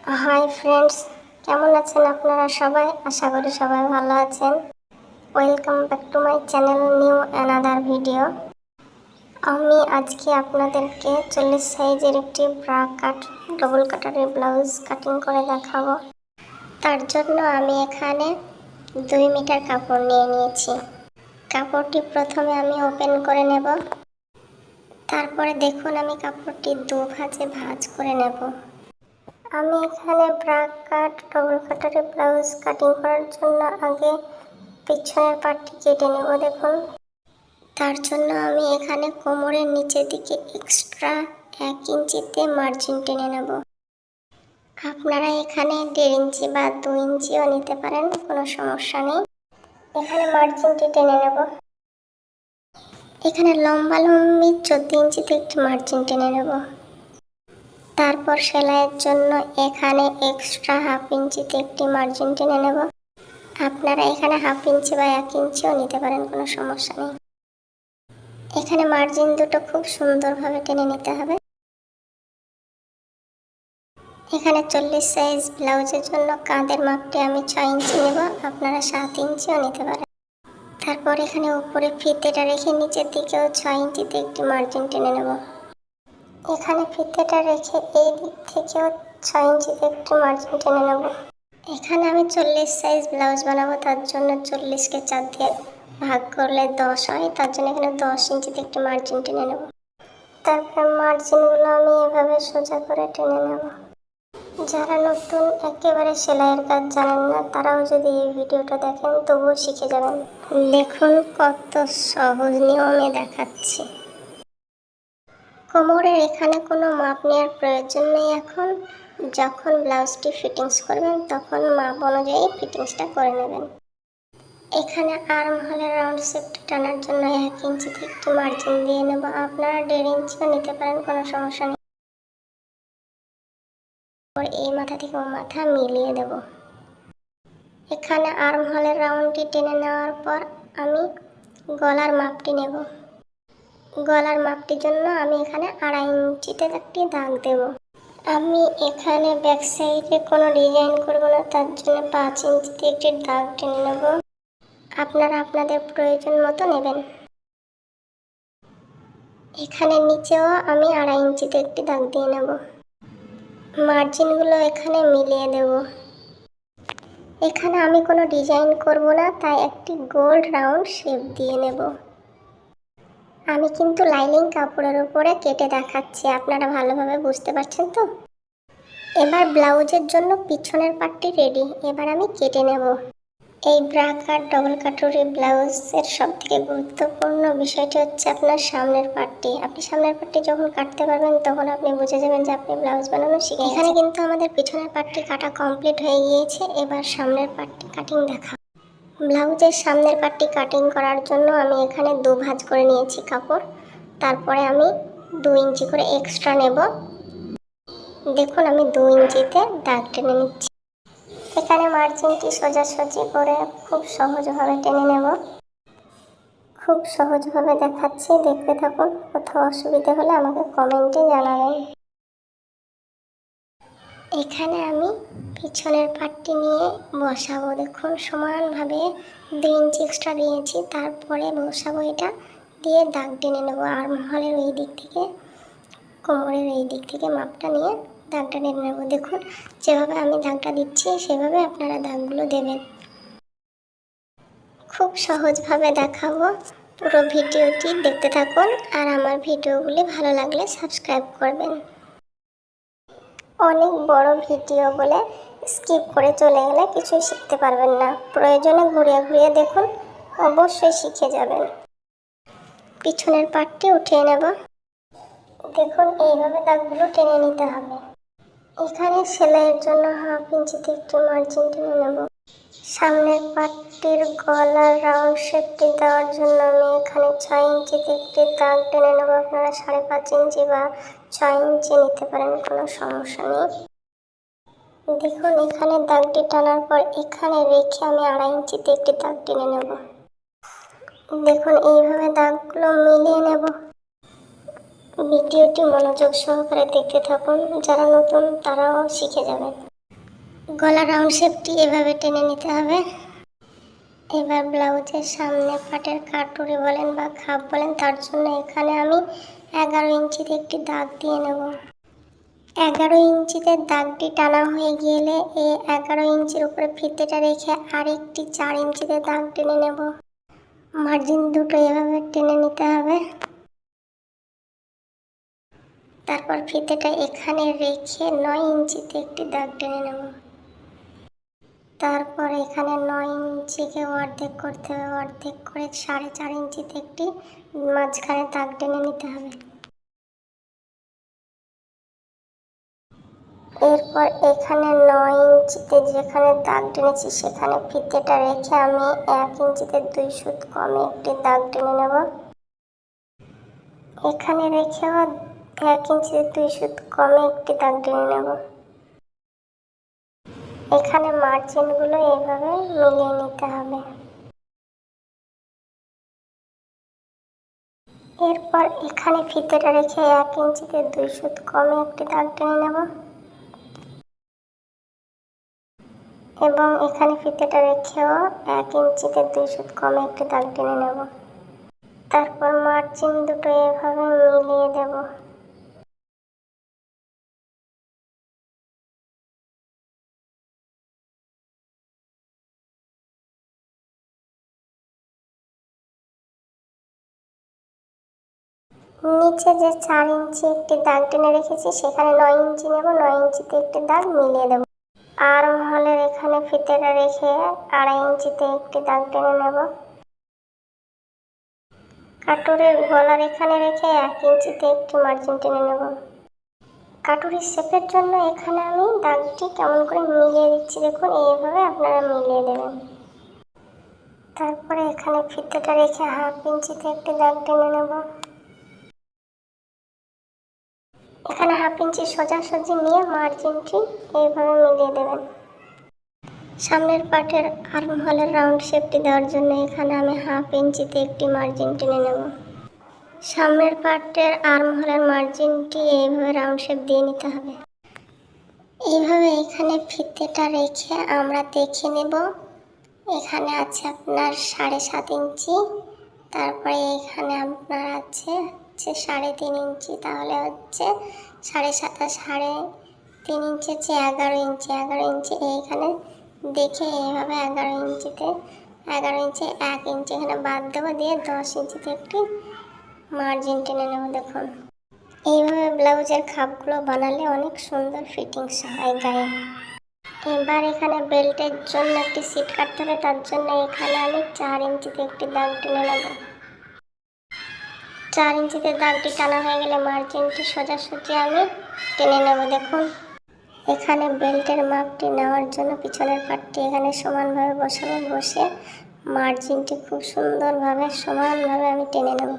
Hi friends, কেমন আছেন আপনারা সবাই? আশা করি সবাই ভালো আছেন। Welcome back to my channel, new another video. আমি আজকে আপনাদেরকে 40 সাইজের একটি ব্রা কাট ডবল কাটারের ব্লাউজ কাটিং করে দেখাবো। তার জন্য আমি এখানে 2 মিটার কাপড় নিয়ে নিয়েছি। কাপড়টি প্রথমে আমি ওপেন করে নেব। তারপরে দেখুন আমি কাপড়টি ভাঁজে ভাঁজ করে নেব। আমি এখানে ব্রা কাট ডবল কাটারের ব্লাউজ কাটিং করার জন্য আগে পিছনের পাটটি কেটে নেব। দেখুন, তার জন্য আমি এখানে কোমরের নিচের দিকে এক্সট্রা 1 ইঞ্চিতে মার্জিন টেনে নেব। আপনারা এখানে 1.5 ইঞ্চি বা 2 ইঞ্চিও নিতে পারেন, কোনো সমস্যা নেই। এখানে মার্জিনটি টেনে নেব। এখানে লম্বা 14 ইঞ্চিতে একটি মার্জিন টেনে নেব। তারপর সেলাইয়ের জন্য এখানে এক্সট্রা 1/2 ইঞ্চিতে একটি মার্জিন টেনে নেব। আপনারা এখানে 1/2 ইঞ্চি বা 1 ইঞ্চিও নিতে পারেন, কোনো সমস্যা নেই। এখানে মার্জিন দুটো খুব সুন্দরভাবে টেনে নিতে হবে। এখানে 40 সাইজ ব্লাউজের জন্য কাঁধের মাপটি আমি 6 ইঞ্চি নেব, আপনারা 7 ইঞ্চিও নিতে পারেন। তারপর এখানে উপরে ফিতেটা রেখে নিচের দিকেও 6 ইঞ্চিতে একটি মার্জিন টেনে নেব। এখানে ফিতেটা রেখে এই দিক থেকেও 6 ইঞ্চিতে একটি মার্জিন টেনে নেব। এখানে আমি 40 সাইজ ব্লাউজ বানাবো, তার জন্য 40কে 4 দিয়ে ভাগ করলে 10 হয়, তার জন্য এখানে 10 ইঞ্চিতে একটি মার্জিন টেনে নেব। তারপর মার্জিনগুলো আমি এভাবে সোজা করে টেনে নেব। যারা নতুন একেবারে সেলাইয়ের কাজ জানেন না, তারাও যদি এই ভিডিওটা দেখেন তবুও শিখে যাবেন। দেখুন কত সহজ নিয়মে দেখাচ্ছি। কোমরের এখানে কোনো মাপ নেওয়ার প্রয়োজন নেই। এখন যখন ব্লাউজটি ফিটিংস করবেন তখন মাপ অনুযায়ী ফিটিংসটা করে নেবেন। এখানে আর্ম হোলের রাউন্ড শেপটা টানার জন্য 1 ইঞ্চিতে একটু মার্জিন দিয়ে নেব। আপনারা 1.5 ইঞ্চিও নিতে পারেন, কোনো সমস্যা নেই। এই মাথা থেকে ও মাথা মিলিয়ে দেব। এখানে আর্ম হোলের রাউন্ডটি টেনে নেওয়ার পর আমি গলার মাপটি নেব। গলার মাপটির জন্য আমি এখানে 2.5 ইঞ্চিতে একটি দাগ দেব। আমি এখানে ব্যাক সাইডে কোনো ডিজাইন করব না, তার জন্য 5 ইঞ্চিতে একটি দাগ টেনে নেব। আপনারা আপনাদের প্রয়োজন মতো নেবেন। এখানে নিচেও আমি 2.5 ইঞ্চিতে একটি দাগ দিয়ে নেব। মার্জিনগুলো এখানে মিলিয়ে দেব। এখানে আমি কোনো ডিজাইন করব না, তাই একটি গোল রাউন্ড শেপ দিয়ে নেব। আমি কিন্তু লাইনিং কাপড়ের উপরে কেটে দেখাচ্ছি, আপনারা ভালোভাবে বুঝতে পারছেন তো? এবার ব্লাউজের জন্য পিছনের পাটটি রেডি, এবার আমি কেটে নেব। এই ব্রা কাট ডবল কাটরি ব্লাউজের সবথেকে গুরুত্বপূর্ণ বিষয়টি হচ্ছে আপনার সামনের পাটটি। আপনি সামনের পাটটি যখন কাটতে পারবেন তখন আপনি বুঝে যাবেন যে আপনি ব্লাউজ বানানো শিখে গেছেন। এখানে কিন্তু আমাদের পিছনের পাটটি কাটা কমপ্লিট হয়ে গিয়েছে। এবার সামনের পাটটি কাটিং দেখা। ব্লাউজের সামনের পাটটি কাটিং করার জন্য আমি এখানে 2 ভাঁজ করে নিয়েছি কাপড়। তারপরে আমি 2 ইঞ্চি করে এক্সট্রা নেব। দেখুন আমি 2 ইঞ্চিতে দাগ টেনে নিচ্ছি। এখানে মার্জিনটি সোজাসুজি করে খুব সহজভাবে টেনে নেব। খুব সহজভাবে দেখাচ্ছি, দেখতে থাকুন। কোথাও অসুবিধা হলে আমাকে কমেন্টে জানাবেন। এখানে আমি পিছনের পাটটি নিয়ে বসাবো। দেখুন সমানভাবে 2 ইঞ্চি এক্সট্রা দিয়েছি, তারপরে বসাবো। এটা দিয়ে দাগ টেনে নেবো। আর্ম হোলের ওই দিক থেকে কোমরের এই দিক থেকে মাপটা নিয়ে দাগটা টেনে নেব। দেখুন যেভাবে আমি দাগটা দিচ্ছি সেভাবে আপনারা দাগগুলো দেবেন। খুব সহজভাবে দেখাবো, পুরো ভিডিওটি দেখতে থাকুন। আর আমার ভিডিওগুলি ভালো লাগলে সাবস্ক্রাইব করবেন। অনেক বড় ভিডিও বলে স্কিপ করে চলে গেলে কিছুই শিখতে পারবেন না। প্রয়োজনে ঘুরিয়ে ঘুরিয়ে দেখুন, অবশ্যই শিখে যাবেন। পিছনের পাটটি উঠিয়ে নেব। দেখুন এইভাবে দাগগুলো টেনে নিতে হবে। এখানে সেলাইয়ের জন্য 1/2 ইঞ্চিতে একটু মার্জিন টেনে নেব। সামনের পাটটির গলার রাউন্ড শেপটি দেওয়ার জন্য আমি এখানে 6 ইঞ্চিতে একটি দাগ টেনে নেব। আপনারা 5.5 ইঞ্চি বা 6 ইঞ্চি নিতে পারেন, কোনো সমস্যা নেই। দেখুন এখানে দাগটি টানার পর এখানে রেখে আমি 2.5 ইঞ্চিতে একটি দাগ টেনে নেব। দেখুন এইভাবে দাগগুলো মিলিয়ে নেব। ভিডিওটি মনোযোগ সহকারে দেখতে থাকুন, যারা নতুন তারাও শিখে যাবেন। গলা রাউন্ড শেপটি এভাবে টেনে নিতে হবে। এবার ব্লাউজের সামনে পাটের কাটুরি বলেন বা খাপ বলেন, তার জন্য এখানে আমি 11 ইঞ্চিতে একটি দাগ দিয়ে নেব। 11 ইঞ্চিতে দাগটি টানা হয়ে গেলে এই 11 ইঞ্চির উপরে ফিতেটা রেখে আরেকটি 4 ইঞ্চিতে দাগ টেনে নেব। মার্জিন দুটো এভাবে টেনে নিতে হবে। তারপর ফিতেটা এখানে রেখে 9 ইঞ্চিতে একটি দাগ টেনে নেব। তারপর এখানে 9 ইঞ্চিকে অর্ধেক করতে হবে, অর্ধেক করে 4.5 ইঞ্চিতে একটি মাঝখানে দাগ টেনে নিতে হবে। এরপর এখানে 9 ইঞ্চিতে যেখানে দাগ টেনেছি সেখানে ফিতেটা রেখে আমি 1 ইঞ্চিতে 2 সুত কমে একটি দাগ টেনে নেব। এখানে রেখেও 1 ইঞ্চিতে 2 সুত কমে একটি দাগ টেনে নেব। এখানে মার্জিনগুলো এইভাবে মিলিয়ে নিতে হবে। এরপর এখানে ফিতেটা রেখে 1 ইঞ্চিতে 2 সুত কমে একটি দাগ টেনে নেব এবং এখানে ফিতেটা রেখেও 1 ইঞ্চিতে 2 সুত কমে একটি দাগ টেনে নেব। তারপর মার্জিন দুটো এভাবে মিলিয়ে দেব। নিচে যে 4 ইঞ্চি একটি দাগ টেনে রেখেছি সেখানে 9 ইঞ্চি নেব, 9 ইঞ্চিতে একটি দাগ মিলিয়ে দেব। আর্ম হোলের এখানে ফিতেটা রেখে 2.5 ইঞ্চিতে একটি দাগ টেনে নেব। কাটুরির গলার এখানে রেখে 1 ইঞ্চিতে একটি মার্জিন টেনে নেব। কাটুরির শেপের জন্য এখানে আমি দাগটি কেমন করে মিলিয়ে দিচ্ছি, দেখুন এইভাবে আপনারা মিলিয়ে দেবেন। তারপরে এখানে ফিতেটা রেখে 1/2 ইঞ্চিতে একটি দাগ টেনে নেব। এখানে 1/2 ইঞ্চি সোজাসুজি নিয়ে মার্জিনটি এইভাবে মিলিয়ে দেবেন। সামনের পার্টের আর্ম হোলের রাউন্ড শেপটি দেওয়ার জন্য এখানে আমি 1/2 ইঞ্চিতে একটি মার্জিন টেনে নেব। সামনের পার্টের আর্ম হোলের মার্জিনটি এইভাবে রাউন্ড শেপ দিয়ে নিতে হবে। এইভাবে এখানে ফিতেটা রেখে আমরা দেখে নেব। এখানে আছে আপনার 7.5 ইঞ্চি, তারপরে এখানে আপনার আছে 3.5 ইঞ্চি, তাহলে হচ্ছে 7.5 আর 3.5 ইঞ্চি হচ্ছে 11 ইঞ্চি। 11 ইঞ্চি এইখানে দেখে এইভাবে 11 ইঞ্চিতে 11 ইঞ্চি 1 ইঞ্চি এখানে বাদ দেবো, দিয়ে 10 ইঞ্চিতে একটি মার্জিন টেনে নেব। দেখুন এইভাবে ব্লাউজের খাপগুলো বানালে অনেক সুন্দর ফিটিংস হয় গায়ে। এবার এখানে বেল্টের জন্য একটি সিট কাটতে হবে, তার জন্য এখানে আমি 4 ইঞ্চিতে একটি দাগ টেনে নেব। 4 ইঞ্চিতে দাগটি টানা হয়ে গেলে মার্জিনটি সোজাসুজি আমি টেনে নেব। দেখুন এখানে বেল্টের মাপটি নেওয়ার জন্য পিছনের পাটটি এখানে সমানভাবে বসাবো, বসে মার্জিনটি খুব সুন্দরভাবে সমানভাবে আমি টেনে নেব।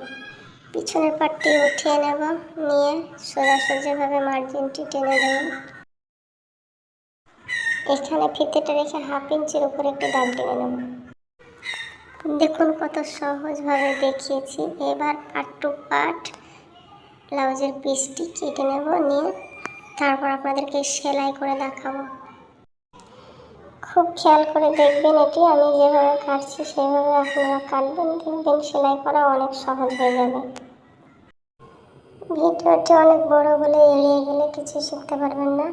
পিছনের পাটটি উঠিয়ে নেব, নিয়ে সোজাসুজিভাবে মার্জিনটি টেনে দেব। এখানে ফিতেটা রেখে 1/2 ইঞ্চির উপরে একটু দাগ টেনে নেব। দেখুন কত সহজভাবে দেখিয়েছি। এবার পার্ট টু পার্ট ব্লাউজের পিসটি কেটে নেব, নিয়ে তারপর আপনাদেরকে সেলাই করে দেখাবো। খুব খেয়াল করে দেখবেন, এটি আমি যেভাবে কাটছি সেভাবে আপনারা কাটবেন, দেখবেন সেলাই করা অনেক সহজ হয়ে যাবে। ভিডিওটি অনেক বড় বলে এড়িয়ে গেলে কিছু শিখতে পারবেন না,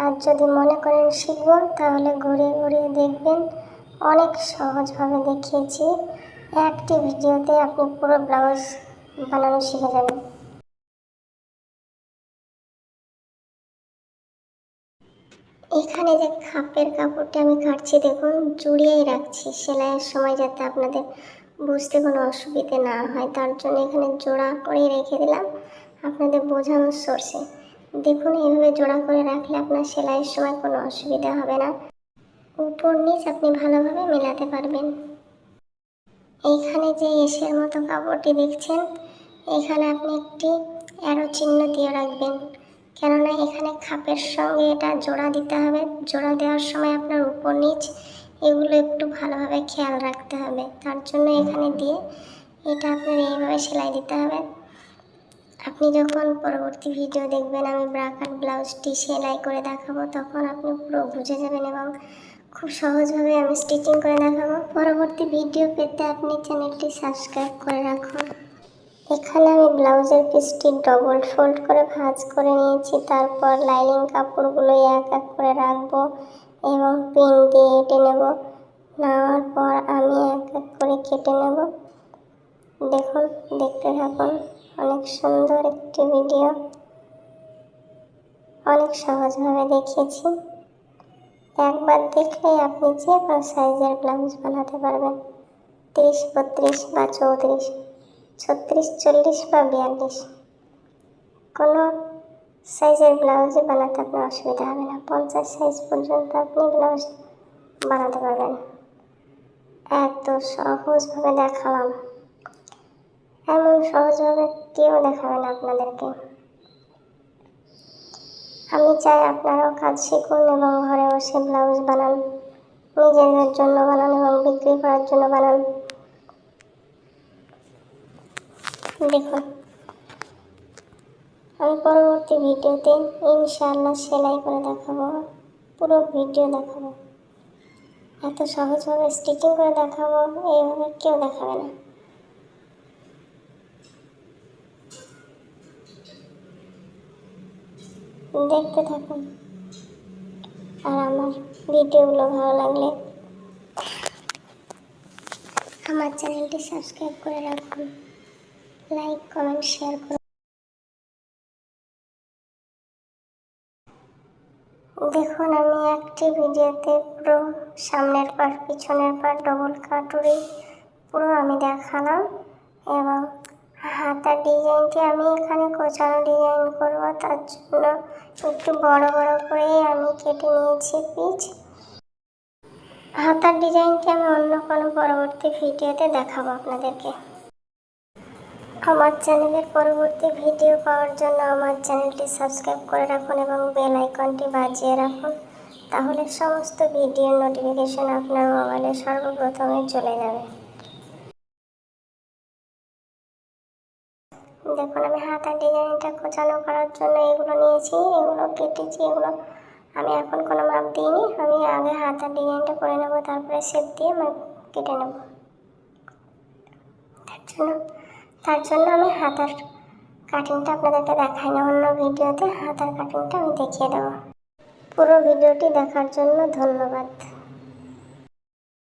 আর যদি মনে করেন শিখব তাহলে ঘুরিয়ে ঘুরিয়ে দেখবেন। অনেক সহজভাবে দেখিয়েছি, একটি ভিডিওতে আপনি পুরো ব্লাউজ বানানো শিখে যাবেন। এখানে যে খাপের কাপড়টি আমি কাটছি দেখুন জুড়িয়েই রাখছি সেলাইয়ের সময়, যাতে আপনাদের বুঝতে কোনো অসুবিধে না হয়, তার জন্য এখানে জোড়া করে রেখে দিলাম আপনাদের বোঝানোর সোর্সে। দেখুন এইভাবে জোড়া করে রাখলে আপনার সেলাইয়ের সময় কোনো অসুবিধা হবে না, উপর নিচ আপনি ভালোভাবে মেলাতে পারবেন। এইখানে যে এসের মতো কাপড়টি দেখছেন, এখানে আপনি একটি অ্যারো চিহ্ন দিয়ে রাখবেন, কেননা এখানে খাপের সঙ্গে এটা জোড়া দিতে হবে। জোড়া দেওয়ার সময় আপনার উপর নিচ এগুলো একটু ভালোভাবে খেয়াল রাখতে হবে, তার জন্য এখানে দিয়ে এটা আপনার এইভাবে সেলাই দিতে হবে। আপনি যখন পরবর্তী ভিডিও দেখবেন আমি ব্রা কাট ব্লাউজটি সেলাই করে দেখাবো, তখন আপনি পুরো বুঝে যাবেন এবং খুব সহজভাবে আমি স্টিচিং করে দেখাবো। পরবর্তী ভিডিও পেতে আপনি চ্যানেলটি সাবস্ক্রাইব করে রাখুন। এখানে আমি ব্লাউজের পিসটি ডবল ফোল্ড করে ভাঁজ করে নিয়েছি। তারপর লাইনিং কাপড়গুলো এক এক করে রাখবো এবং পিন দিয়ে কেটে নেব। নেওয়ার পর আমি এক এক করে কেটে নেব। দেখুন, দেখতে থাকুন। অনেক সুন্দর একটি ভিডিও, অনেক সহজভাবে দেখিয়েছি। একবার দেখলেই আপনি যে কোনো সাইজের ব্লাউজ বানাতে পারবেন। 30, 32 বা 34, 36, 40 বা 42 কোনো সাইজের ব্লাউজে বানাতে আপনার অসুবিধা হবে না। 50 সাইজ পর্যন্ত আপনি ব্লাউজ বানাতে পারবেন। এত সহজভাবে দেখালাম, এমন সহজভাবে কেউ দেখাবে না আপনাদেরকে। আমি চাই আপনারাও কাজ শিখুন এবং ঘরে বসে ব্লাউজ বানান, নিজেদের জন্য বানান এবং বিক্রি করার জন্য বানান। দেখুন, আমি পরবর্তী ভিডিওতে ইনশাআল্লাহ সেলাই করে দেখাবো, পুরো ভিডিও দেখাবো। এত সহজভাবে স্টিচিং করে দেখাবো, এইভাবে কেউ দেখাবে না। দেখতে থাকুন, আর আমার ভিডিওগুলো ভালো লাগলে আমার চ্যানেলটি সাবস্ক্রাইব করে রাখুন, লাইক, কমেন্ট, শেয়ার করুন। দেখুন, আমি একটি ভিডিওতে পুরো সামনের পার্ট, পিছনের পার্ট, ডবল কাটুরি পুরো আমি দেখালাম এবং হাতার ডিজাইনটি আমি এখানে কোঁচানো ডিজাইন করব, তার জন্য একটু বড় বড় করে আমি কেটে নিয়েছি পিচ। হাতার ডিজাইনটি আমি অন্য কোনো পরবর্তী ভিডিওতে দেখাবো আপনাদেরকে। আমার চ্যানেলের পরবর্তী ভিডিও পাওয়ার জন্য আমার চ্যানেলটি সাবস্ক্রাইব করে রাখুন এবং বেল আইকনটি বাজিয়ে রাখুন, তাহলে সমস্ত ভিডিওর নোটিফিকেশন আপনার মোবাইলে সর্বপ্রথমে চলে যাবে। দেখুন, আমি হাতার ডিজাইনটা কোঁচানো করার জন্য এগুলো নিয়েছি, এগুলো কেটেছি। এগুলো আমি এখন কোনো মাপ দিইনি, আমি আগে হাতার ডিজাইনটা করে নেব, তারপরে শেপ দিয়ে মাপ কেটে নেব। তার জন্য আমি হাতার কাটিংটা আপনাদেরকে দেখাই না, অন্য ভিডিওতে হাতার কাটিংটা আমি দেখিয়ে দেবো। পুরো ভিডিওটি দেখার জন্য ধন্যবাদ।